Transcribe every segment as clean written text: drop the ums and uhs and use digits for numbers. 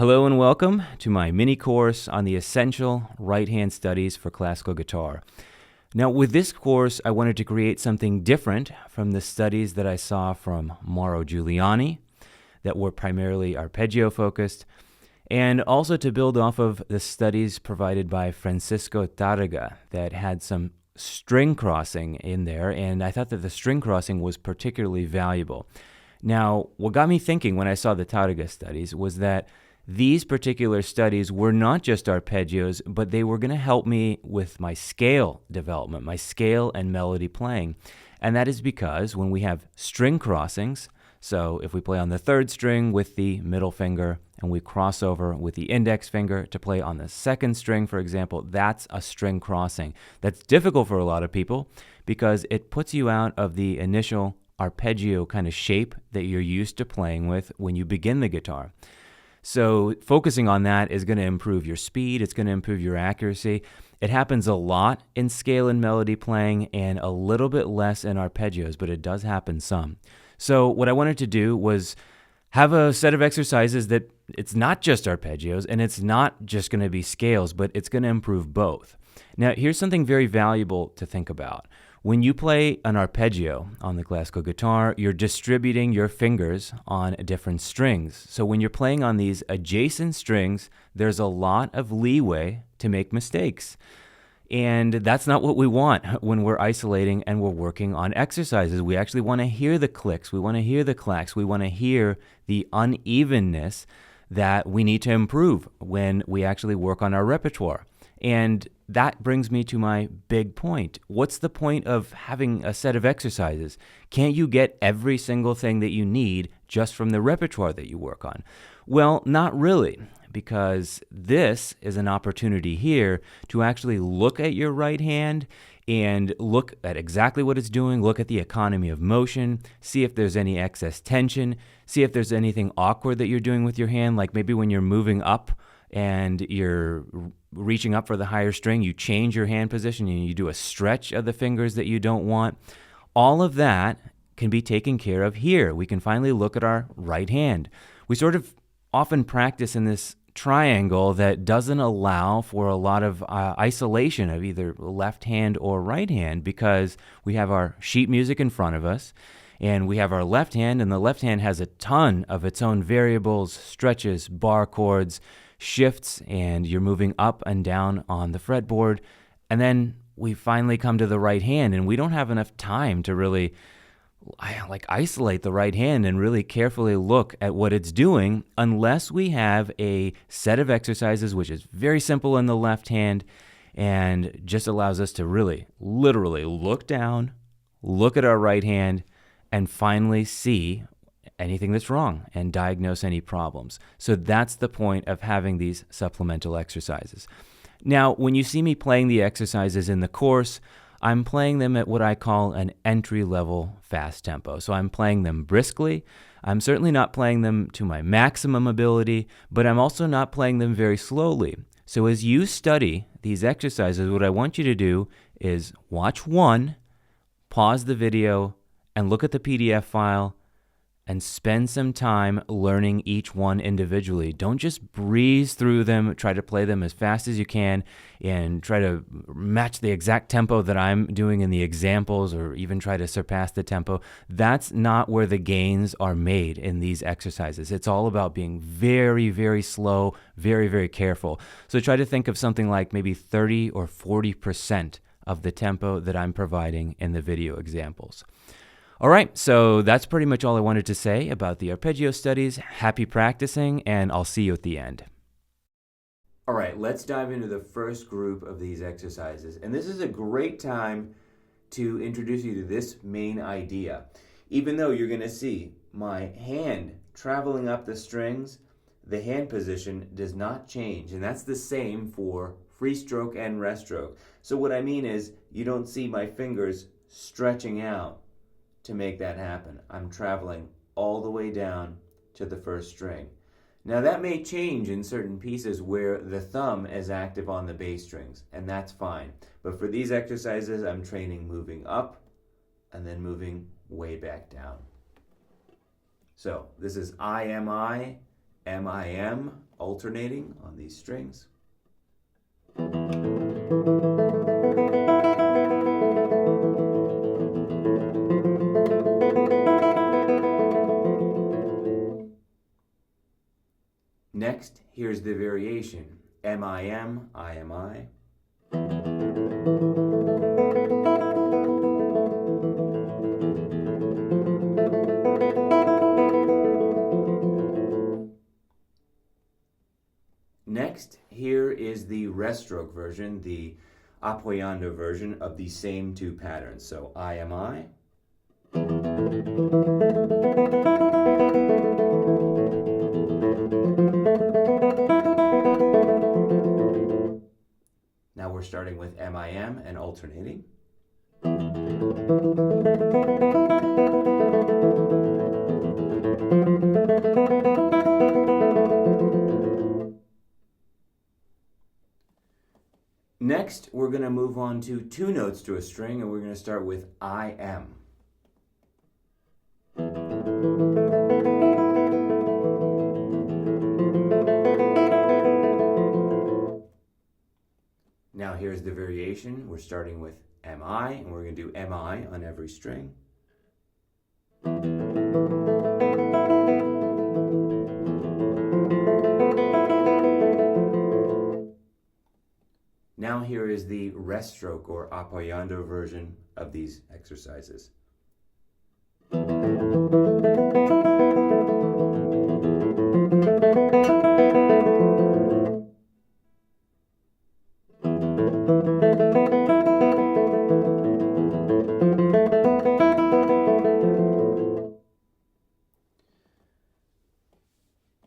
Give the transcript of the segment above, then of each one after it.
Hello and welcome to my mini course on the essential right-hand studies for classical guitar. Now with this course, I wanted to create something different from the studies that I saw from Mauro Giuliani that were primarily arpeggio focused, and also to build off of the studies provided by Francisco Targa that had some string crossing in there, and I thought that the string crossing was particularly valuable. Now, what got me thinking when I saw the Targa studies was that these particular studies were not just arpeggios, but they were going to help me with my scale development, my scale and melody playing. And that is because when we have string crossings, so if we play on the third string with the middle finger and we cross over with the index finger to play on the second string, for example, that's a string crossing. That's difficult for a lot of people because it puts you out of the initial arpeggio kind of shape that you're used to playing with when you begin the guitar. So focusing on that is going to improve your speed, it's going to improve your accuracy. It happens a lot in scale and melody playing and a little bit less in arpeggios, but it does happen some. So what I wanted to do was have a set of exercises that it's not just arpeggios and it's not just going to be scales, but it's going to improve both. Now, here's something very valuable to think about. When you play an arpeggio on the classical guitar, you're distributing your fingers on different strings. So when you're playing on these adjacent strings, there's a lot of leeway to make mistakes. And that's not what we want when we're isolating and we're working on exercises. We actually want to hear the clicks, we want to hear the clacks, we want to hear the unevenness that we need to improve when we actually work on our repertoire. And that brings me to my big point. What's the point of having a set of exercises? Can't you get every single thing that you need just from the repertoire that you work on? Well, not really, because this is an opportunity here to actually look at your right hand and look at exactly what it's doing, look at the economy of motion, see if there's any excess tension, see if there's anything awkward that you're doing with your hand, like maybe when you're moving up and you're reaching up for the higher string, you change your hand position and you do a stretch of the fingers that you don't want. All of that can be taken care of here. We can finally look at our right hand. We sort of often practice in this triangle that doesn't allow for a lot of isolation of either left hand or right hand because we have our sheet music in front of us and we have our left hand, and the left hand has a ton of its own variables, stretches, bar chords, shifts, and you're moving up and down on the fretboard. And then we finally come to the right hand, and we don't have enough time to really isolate the right hand and really carefully look at what it's doing unless we have a set of exercises which is very simple in the left hand and just allows us to really literally look down, look at our right hand, and finally see anything that's wrong and diagnose any problems. So that's the point of having these supplemental exercises. Now, when you see me playing the exercises in the course, I'm playing them at what I call an entry-level fast tempo. So I'm playing them briskly. I'm certainly not playing them to my maximum ability, but I'm also not playing them very slowly. So as you study these exercises, what I want you to do is watch one, pause the video, and look at the PDF file and spend some time learning each one individually. Don't just breeze through them, try to play them as fast as you can, and try to match the exact tempo that I'm doing in the examples, or even try to surpass the tempo. That's not where the gains are made in these exercises. It's all about being very, very slow, very, very careful. So try to think of something like maybe 30 or 40% of the tempo that I'm providing in the video examples. All right, so that's pretty much all I wanted to say about the arpeggio studies. Happy practicing, and I'll see you at the end. All right, let's dive into the first group of these exercises. And this is a great time to introduce you to this main idea. Even though you're going to see my hand traveling up the strings, the hand position does not change. And that's the same for free stroke and rest stroke. So what I mean is you don't see my fingers stretching out to make that happen. I'm traveling all the way down to the first string. Now that may change in certain pieces where the thumb is active on the bass strings, and that's fine. But for these exercises, I'm training moving up and then moving way back down. So this is I, M, M, I, M, alternating on these strings. Next, here's the variation. M-I-M, I-M-I. Next, here is the rest stroke version, the apoyando version of the same two patterns. So I-M-I. Now we're starting with M-I-M and alternating. Next, we're going to move on to two notes to a string, and we're going to start with I-M. Now here's the variation. We're starting with M-I, and we're going to do M-I on every string. Now here is the rest stroke or apoyando version of these exercises.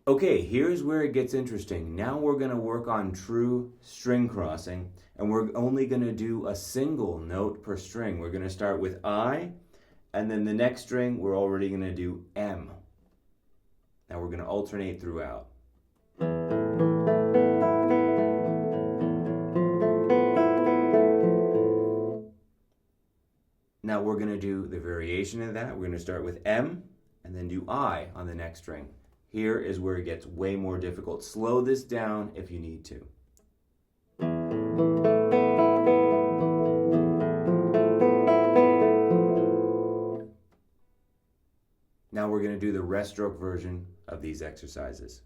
Okay, here's where it gets interesting. Now we're going to work on true string crossing, and we're only going to do a single note per string. We're going to start with I, and then the next string we're already going to do M. Now we're going to alternate throughout. Now we're going to do the variation of that. We're going to start with M, and then do I on the next string. Here is where it gets way more difficult. Slow this down if you need to. Now we're going to do the rest stroke version of these exercises.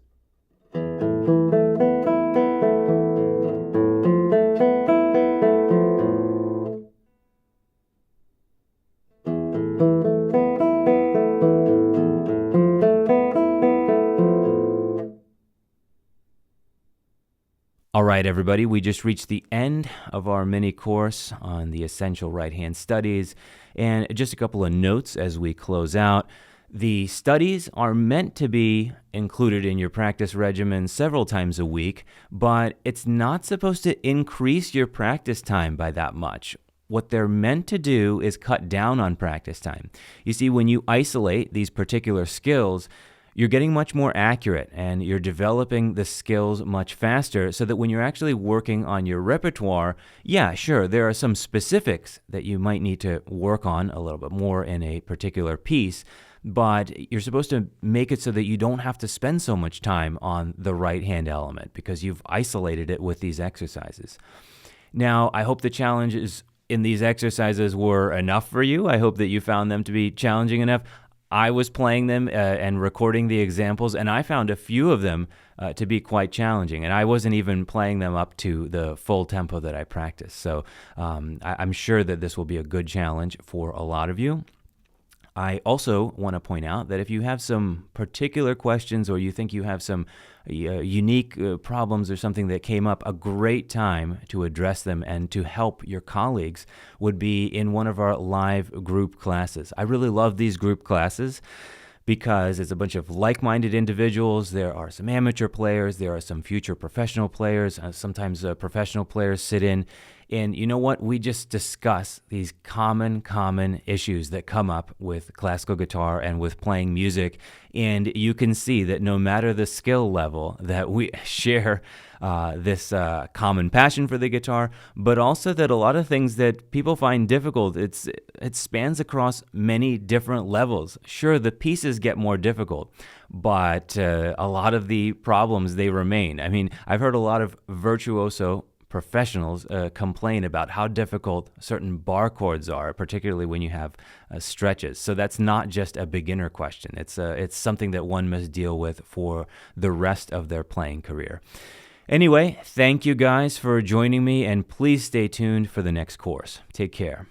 All right, everybody, we just reached the end of our mini course on the essential right-hand studies. And just a couple of notes as we close out. The studies are meant to be included in your practice regimen several times a week, but it's not supposed to increase your practice time by that much. What they're meant to do is cut down on practice time. You see, when you isolate these particular skills, you're getting much more accurate and you're developing the skills much faster so that when you're actually working on your repertoire, yeah, sure, there are some specifics that you might need to work on a little bit more in a particular piece, but you're supposed to make it so that you don't have to spend so much time on the right-hand element because you've isolated it with these exercises. Now, I hope the challenges in these exercises were enough for you. I hope that you found them to be challenging enough. I was playing them and recording the examples, and I found a few of them to be quite challenging, and I wasn't even playing them up to the full tempo that I practice. So I'm sure that this will be a good challenge for a lot of you. I also want to point out that if you have some particular questions or you think you have some unique problems or something that came up, a great time to address them and to help your colleagues would be in one of our live group classes. I really love these group classes because it's a bunch of like-minded individuals. There are some amateur players. There are some future professional players. Sometimes professional players sit in. And you know what? We just discuss these common issues that come up with classical guitar and with playing music. And you can see that no matter the skill level, that we share this common passion for the guitar, but also that a lot of things that people find difficult, it spans across many different levels. Sure, the pieces get more difficult, but a lot of the problems, they remain. I mean, I've heard a lot of virtuoso professionals complain about how difficult certain bar chords are, particularly when you have stretches. So that's not just a beginner question. It's something that one must deal with for the rest of their playing career. Anyway, thank you guys for joining me, and please stay tuned for the next course. Take care.